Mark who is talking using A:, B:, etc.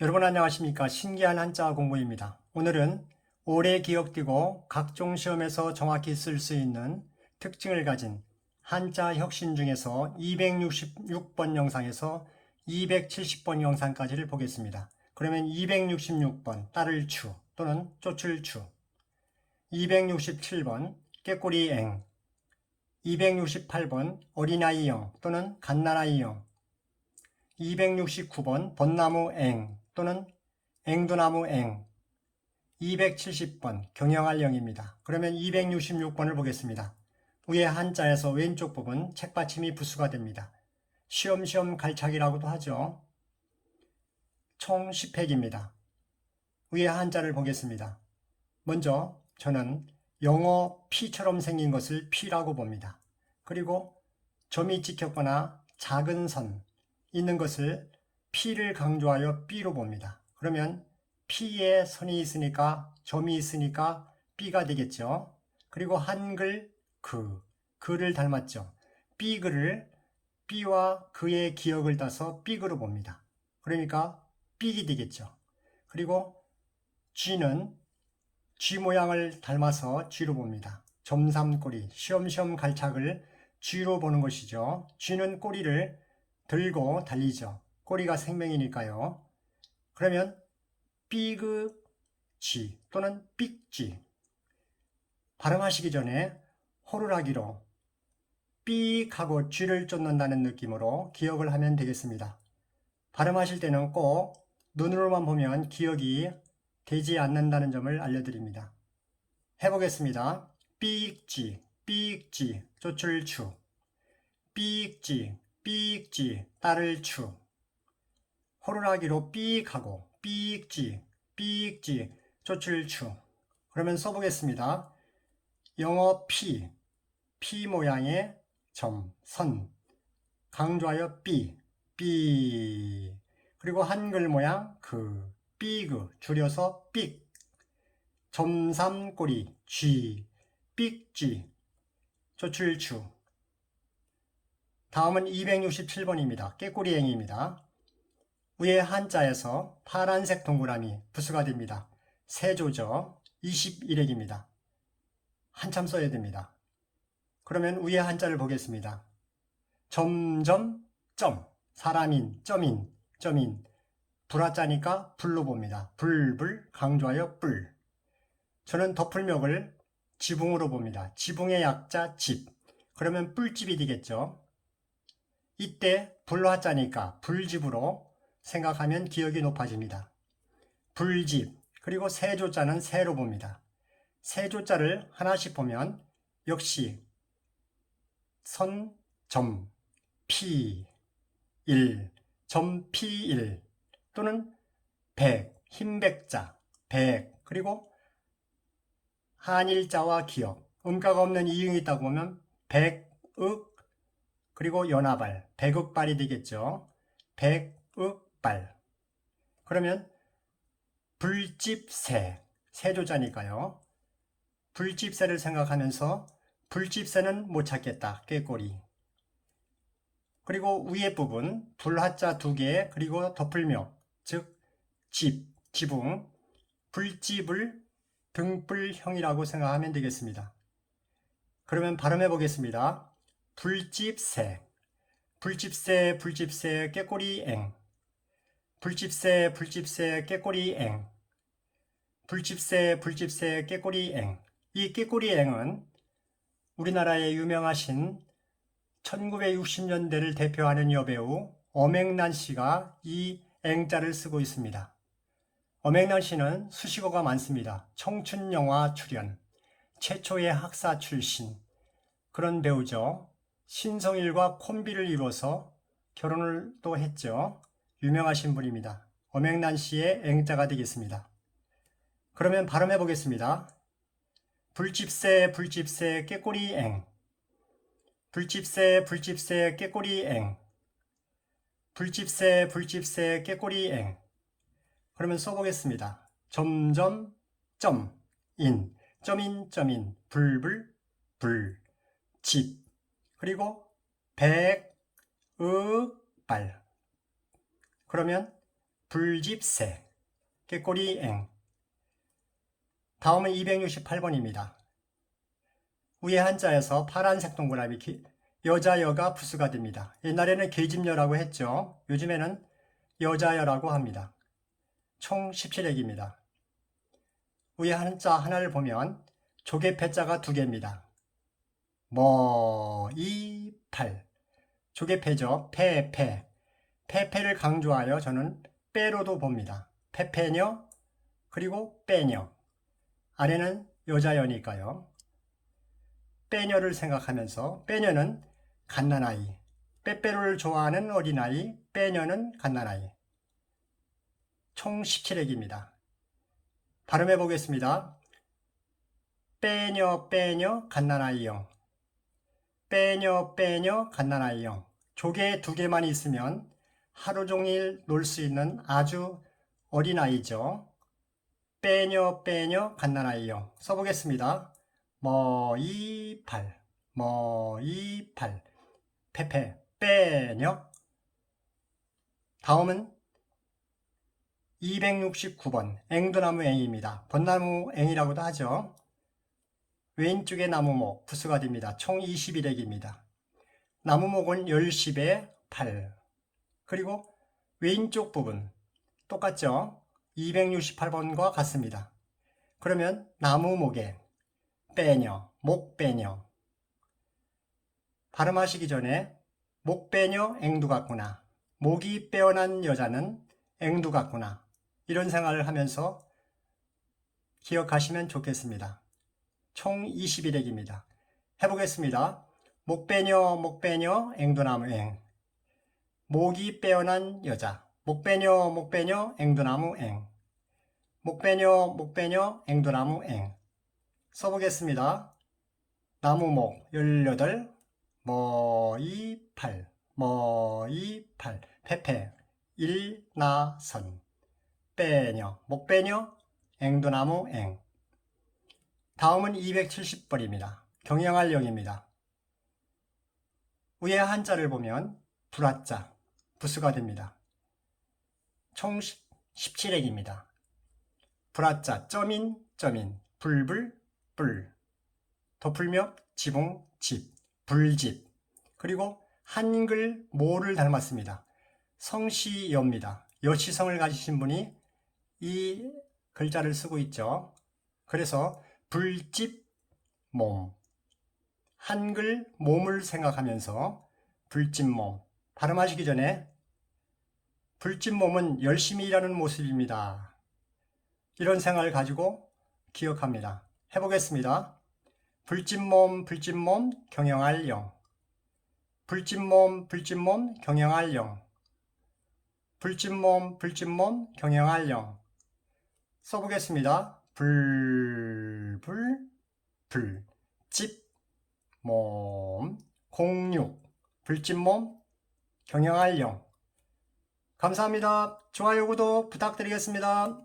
A: 여러분 안녕하십니까? 신기한 한자 공부입니다. 오늘은 오래 기억되고 각종 시험에서 정확히 쓸 수 있는 특징을 가진 한자 혁신 중에서 266번 영상에서 270번 영상까지를 보겠습니다. 그러면 266번 따를 추 또는 쫓을 추, 267번 깨꼬리앵, 268번 어린아이형 또는 갓난아이형, 269번 벚나무앵 또는 앵두나무앵, 270번 경영할령입니다. 그러면 266번을 보겠습니다. 위에 한자에서 왼쪽 부분 책받침이 부수가 됩니다. 쉬엄쉬엄 갈착이라고도 하죠. 총 10획입니다. 위에 한자를 보겠습니다. 먼저 저는 영어 P처럼 생긴 것을 P라고 봅니다. 그리고 점이 찍혔거나 작은 선 있는 것을 P를 강조하여 B로 봅니다. 그러면 P에 선이 있으니까 점이 있으니까 B가 되겠죠. 그리고 한글 그를 닮았죠. B글을 B와 그의 기억을 따서 B글로 봅니다. 그러니까 B이 되겠죠. 그리고 G는 G 모양을 닮아서 G로 봅니다. 점삼꼬리, 쉬엄쉬엄 갈착을 G로 보는 것이죠. G는 꼬리를 들고 달리죠. 꼬리가 생명이니까요. 그러면 삐그쥐 또는 삑쥐 발음하시기 전에 호루라기로 삑하고 쥐를 쫓는다는 느낌으로 기억을 하면 되겠습니다. 발음하실 때는 꼭 눈으로만 보면 기억이 되지 않는다는 점을 알려드립니다. 해보겠습니다. 삑쥐, 삑쥐, 쫓을 추, 삑쥐, 삑쥐, 딸을 추, 호루라기로 삑하고 삑쥐, 삑쥐, 쫓을 추. 그러면 써보겠습니다. 영어 P 모양의 점, 선, 강조하여 삐. 그리고 한글 모양 삐그, 줄여서 삑, 점삼꼬리, 삑쥐, 쫓을 추. 다음은 267번입니다. 깨꼬리앵입니다. 위에 한자에서 파란색 동그라미 부수가 됩니다. 세조죠. 21획입니다. 한참 써야 됩니다. 그러면 위에 한자를 보겠습니다. 점점 사람인 점인 불화자니까 불로 봅니다. 불 강조하여 뿔. 저는 덮을멱을 지붕으로 봅니다. 지붕의 약자 집. 그러면 뿔집이 되겠죠. 이때 불화자니까 불집으로 생각하면 기억이 높아집니다. 불집, 그리고 세조자는 세로 봅니다. 세조자를 하나씩 보면 역시 선, 점, 피, 점, 피, 또는 흰백자, 그리고 한일자와 기억, 음가가 없는 이응이 있다고 보면 백읍, 그리고 연하발, 백읍발이 되겠죠. 백읍발. 그러면 불집새, 세조자니까요. 불집새를 생각하면서 불집새는 못 찾겠다. 꾀꼬리. 그리고 위에 부분 불화자 2개 그리고 덮을멱, 즉 지붕, 불집을 등불형이라고 생각하면 되겠습니다. 그러면 발음해 보겠습니다. 불집새, 깨꼬리앵, 불집새 깨꼬리앵, 불집새 깨꼬리앵. 이 깨꼬리앵은 우리나라의 유명하신 1960년대를 대표하는 여배우 엄앵란 씨가 이 앵자를 쓰고 있습니다. 엄앵란 씨는 수식어가 많습니다. 청춘 영화 출연, 최초의 학사 출신, 그런 배우죠. 신성일과 콤비를 이루어서 결혼을 또 했죠. 유명하신 분입니다. 엄앵란 씨의 앵자가 되겠습니다. 그러면 발음해 보겠습니다. 불집새 깨꼬리앵, 불집새 깨꼬리앵, 불집새 깨꼬리앵. 그러면 써보겠습니다. 점점 점인 불 집, 그리고 백읍발. 그러면 불집새, 꾀꼬리 앵. 다음은 268번입니다. 위에 한자에서 파란색 동그라미 여자여가 부수가 됩니다. 옛날에는 계집여라고 했죠. 요즘에는 여자여라고 합니다. 총 17액입니다. 위에 한자 하나를 보면 조개 패자가 2개입니다. 팔. 조개 패죠. 패를 강조하여 저는 빼로도 봅니다. 패녀 그리고 빼녀. 아래는 여자여니까요. 빼녀를 생각하면서 빼녀는 갓난아이, 빼빼로를 좋아하는 어린아이, 빼녀는 갓난아이. 총 17액입니다. 발음해 보겠습니다. 빼녀 갓난아이용. 빼녀 갓난아이용. 조개 2개만 있으면 하루 종일 놀 수 있는 아주 어린아이죠. 빼녀 갓난아이용. 써보겠습니다. 팔. 빼녀. 다음은 269번 앵두나무 앵입니다. 벚나무 앵이라고도 하죠. 왼쪽에 나무목 부수가 됩니다. 총 21액입니다. 나무목은 10에 8. 그리고 왼쪽 부분 똑같죠? 268번과 같습니다. 그러면 나무목에 빼녀, 목빼녀. 발음하시기 전에 목빼녀 앵두 같구나. 목이 빼어난 여자는 앵두 같구나. 이런 생각을 하면서 기억하시면 좋겠습니다. 총 21액입니다. 해보겠습니다. 목빼녀 앵두나무 앵. 목이 빼어난 여자. 목빼녀 앵두나무 앵. 목빼녀 앵두나무 앵. 써보겠습니다. 나무목 18, 팔. 페페 일나선. 빼녀, 목빼녀 앵두나무 앵. 다음은 270번입니다. 경영할 영입니다. 위에 한자를 보면 불화자, 부수가 됩니다. 총 17액입니다. 불화자, 점인, 불불, 뿔, 도풀며, 지붕, 집, 불집. 그리고 한글 모를 닮았습니다. 성시여입니다. 여시성을 가지신 분이 이 글자를 쓰고 있죠. 그래서 불집 몸. 한글 몸을 생각하면서 불집몸. 발음하시기 전에 불집몸은 열심히 일하는 모습입니다. 이런 생각을 가지고 기억합니다. 해보겠습니다. 불집몸 경영할 영. 불집몸 경영할 영. 불집몸 경영할 영. 써보겠습니다. 집, 몸, 공육, 불집몸, 경영할 영. 감사합니다. 좋아요, 구독 부탁드리겠습니다.